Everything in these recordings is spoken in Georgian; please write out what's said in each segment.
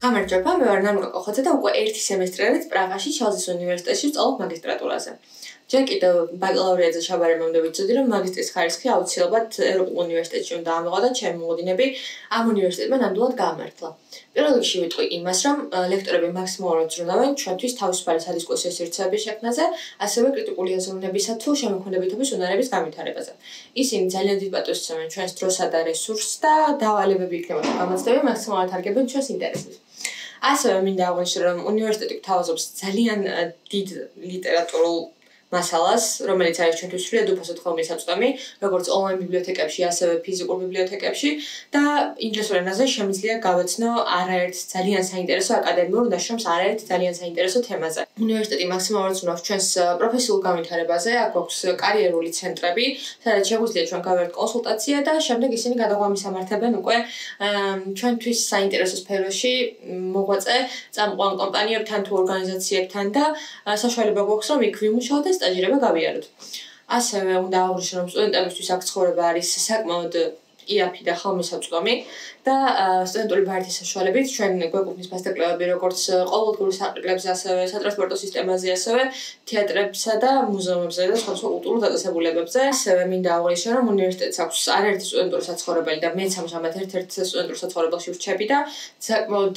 გამარჯობა, მე ვარ ნამიკა კოხაძე და უკვე 1 სემესტრით პრაღაში ჩალზის უნივერსიტეტში ვსწავლობ მაგისტრატურაზე. ჯერ კიდევ ბაკალავრიატზე ჩაბარებამდე ვიცოდი, რომ მაგისტრის ხარისხი აუცილებლად ევროპულ უნივერსიტეტში უნდა ამოღო და ჩემი მოლოდინები ამ უნივერსიტეტმა ნამდვილად გაამართლა. პირველ რიგში ვიტყვი იმას, რომ ლექტორები მაქსიმალურად ზრუნავენ ჩვენთვის თავისუფალი სადისკუსიო სივრცეების შექმნაზე, ასევე კრიტიკული აზროვნებისა თუ შემოქმედებითობის უნარების განვითარებაზე. ისინი ძალიან დიდ პატივს უსწრებენ ჩვენს დროსა და რესურსს და დავალებები იქნება თუ გამოცდები მაქსიმალურად არგებენ ჩვენს ინტერესებს. ასევე მინდა აღვნიშნო, რომ უნივერსიტეტი გვთავაზობს ძალიან დიდ ლიტერატურულ მასალას, რომელიც არის ჩვენთვის სრულიად უფასოდ ხელმისაწვდომი, როგორც ონლაინ ბიბლიოთეკებში, ასევე ფიზიკურ ბიბლიოთეკებში და ინგლისურ ენაზე შემიძლია გავეცნო არაერთ ძალიან საინტერესო აკადემიურ ნაშრომს არაერთ ძალიან საინტერესო თემაზე. უნივერსიტეტი მაქსიმალურად ზრუნავს ჩვენს პროფესიულ განვითარებაზე, აქ გვაქვს კარიერული ცენტრები, სადაც შეგვიძლია ჩვენ გავერთ კონსულტაცია და შემდეგ ისინი გადაგვამის ამართებენ უკვე ჩვენთვის საინტერესო სფეროში მოღვაწე წამყვან კომპანიებთან თუ ორგანიზაციებთან და საშუალება გვაქვს რომ იქ ვიმუშაოთ და სტაჟირება გავიაროთ. ასევე უნდა აღვნიშნო, რომ სტუდენტებისთვის აქ ცხოვრება არის საკმაოდ იაფი და ხელმისაწვდომი და სტუდენტური ბარათის საშუალებით ჩვენ გვეკუთვნის ფასდაკლებები როგორც ყოველდღიურ საყრდენებზე, ასევე სატრანსპორტო სისტემაზე, ასევე თეატრებსა და მუზეუმებზე და სხვა კულტურულ დაწესებულებებზე. ასევე მინდა აღვნიშნო, რომ უნივერსიტეტს აქვს არაერთი სტუდენტური საცხოვრებელი და მეც ამჟამად ერთ-ერთ სტუდენტურ საცხოვრებელში ვრჩები და საკმაოდ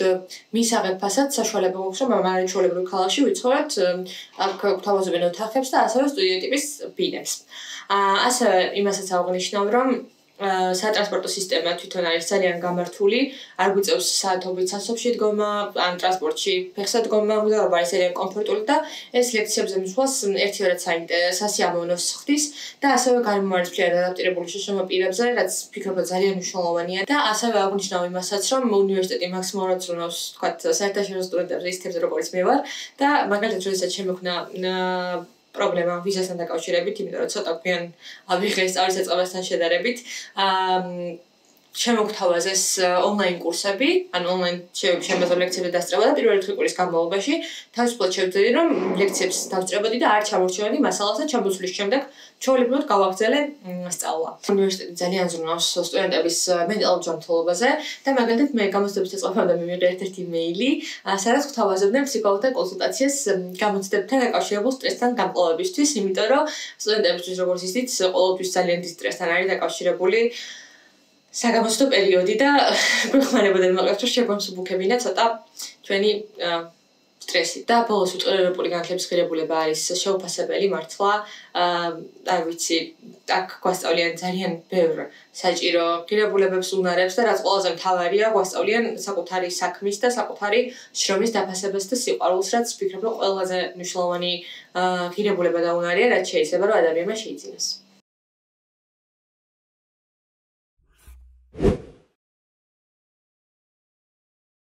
მისაღებ ფასად საშუალება გვაქვს, რომ ამ არაჩვეულებრივ ქალაქში ვიცხოვროთ, აქ გვთავაზობენ ოთახებს და ასევე სტუდიო ტიპის ბინებს. ასევე იმასაც აღვნიშნავ, რომ სატრანსპორტო სისტემა თვითონ არის ძალიან გამართული, არ გვიწევს საათობით სასოფში დგომა, ან ტრანსპორტში ფეხსა დგომა, მუდმივად არის ძალიან კომფორტული და ეს ლექციებზე მსვლას ერთიორად სასიამოვნოს ხდის და ასევე გარემომართ მთლიანად ადაპტირებული შრომო პირებზე, რაც ფიქრობ ძალიან მნიშვნელოვანია და ასევე აღვნიშნავ იმასაც, რომ უნივერსიტეტი მაქსიმალურად ზრუნავს, თქვათ, საერთაშორისო სტუდენტებზე ის თემზე, როგორც მე ვარ და მაგალითად, როდესაც შემოქმნა პრობლემა ვიზასთან დაკავშირებით, იმიტომ რომ ცოტა გვიან ავიღე სწავლის დაწყებასთან შედარებით. შემოგთავაზეს ონლაინ კურსები, ანუ ონლაინ შემოძლო ლექციებზე დასწრება და პირველი 5 კვირის განმავლობაში თავისუფლად შევძლებდი, რომ ლექციებს დავსწრებოდი და არ ჩამორჩენოდი მასალას და ჩამოსვლის შემდეგ ჩვეულებრივად გავაგრძელე სწავლა. უნივერსიტეტი ძალიან ზრუნავს სტუდენტების მენტალურ ჯანმრთელობაზე და მაგალითად მე გამოცდების დაწყებამდე მივიღე ერთ-ერთი მეილი, სადაც გვთავაზებდნენ ფსიქოლოგთა კონსულტაციას გამოცდებთან დაკავშირებულ სტრესთან გამკლავებისთვის, იმიტომ რომ სტუდენტებისთვის როგორც ისიც ყოველთვის ძალიან დიდ სტრესთან არის დაკავშირებული საგამოცდო პერიოდი და გვეხმარებოდნენ მაგას რომ შეგვამსუბუქებინა ცოტა ჩვენი სტრესი და ბოლოს ვიტყვი ევროპული განათლების ღირებულება არის შეუფასებელი მართლა. არ ვიცი, აქ გვასწავლიან ძალიან ბევრ საჭირო ღირებულებებს, უნარებს და რაც ყველაზე მთავარია, გვასწავლიან საკუთარი საქმის და საკუთარი შრომის დაფასებას და სიყვარულს, რაც ვფიქრობ, რომ ყველაზე მნიშვნელოვანი ღირებულება და უნარია, რაც შეიძლება რომ ადამიანმა შეიძინოს.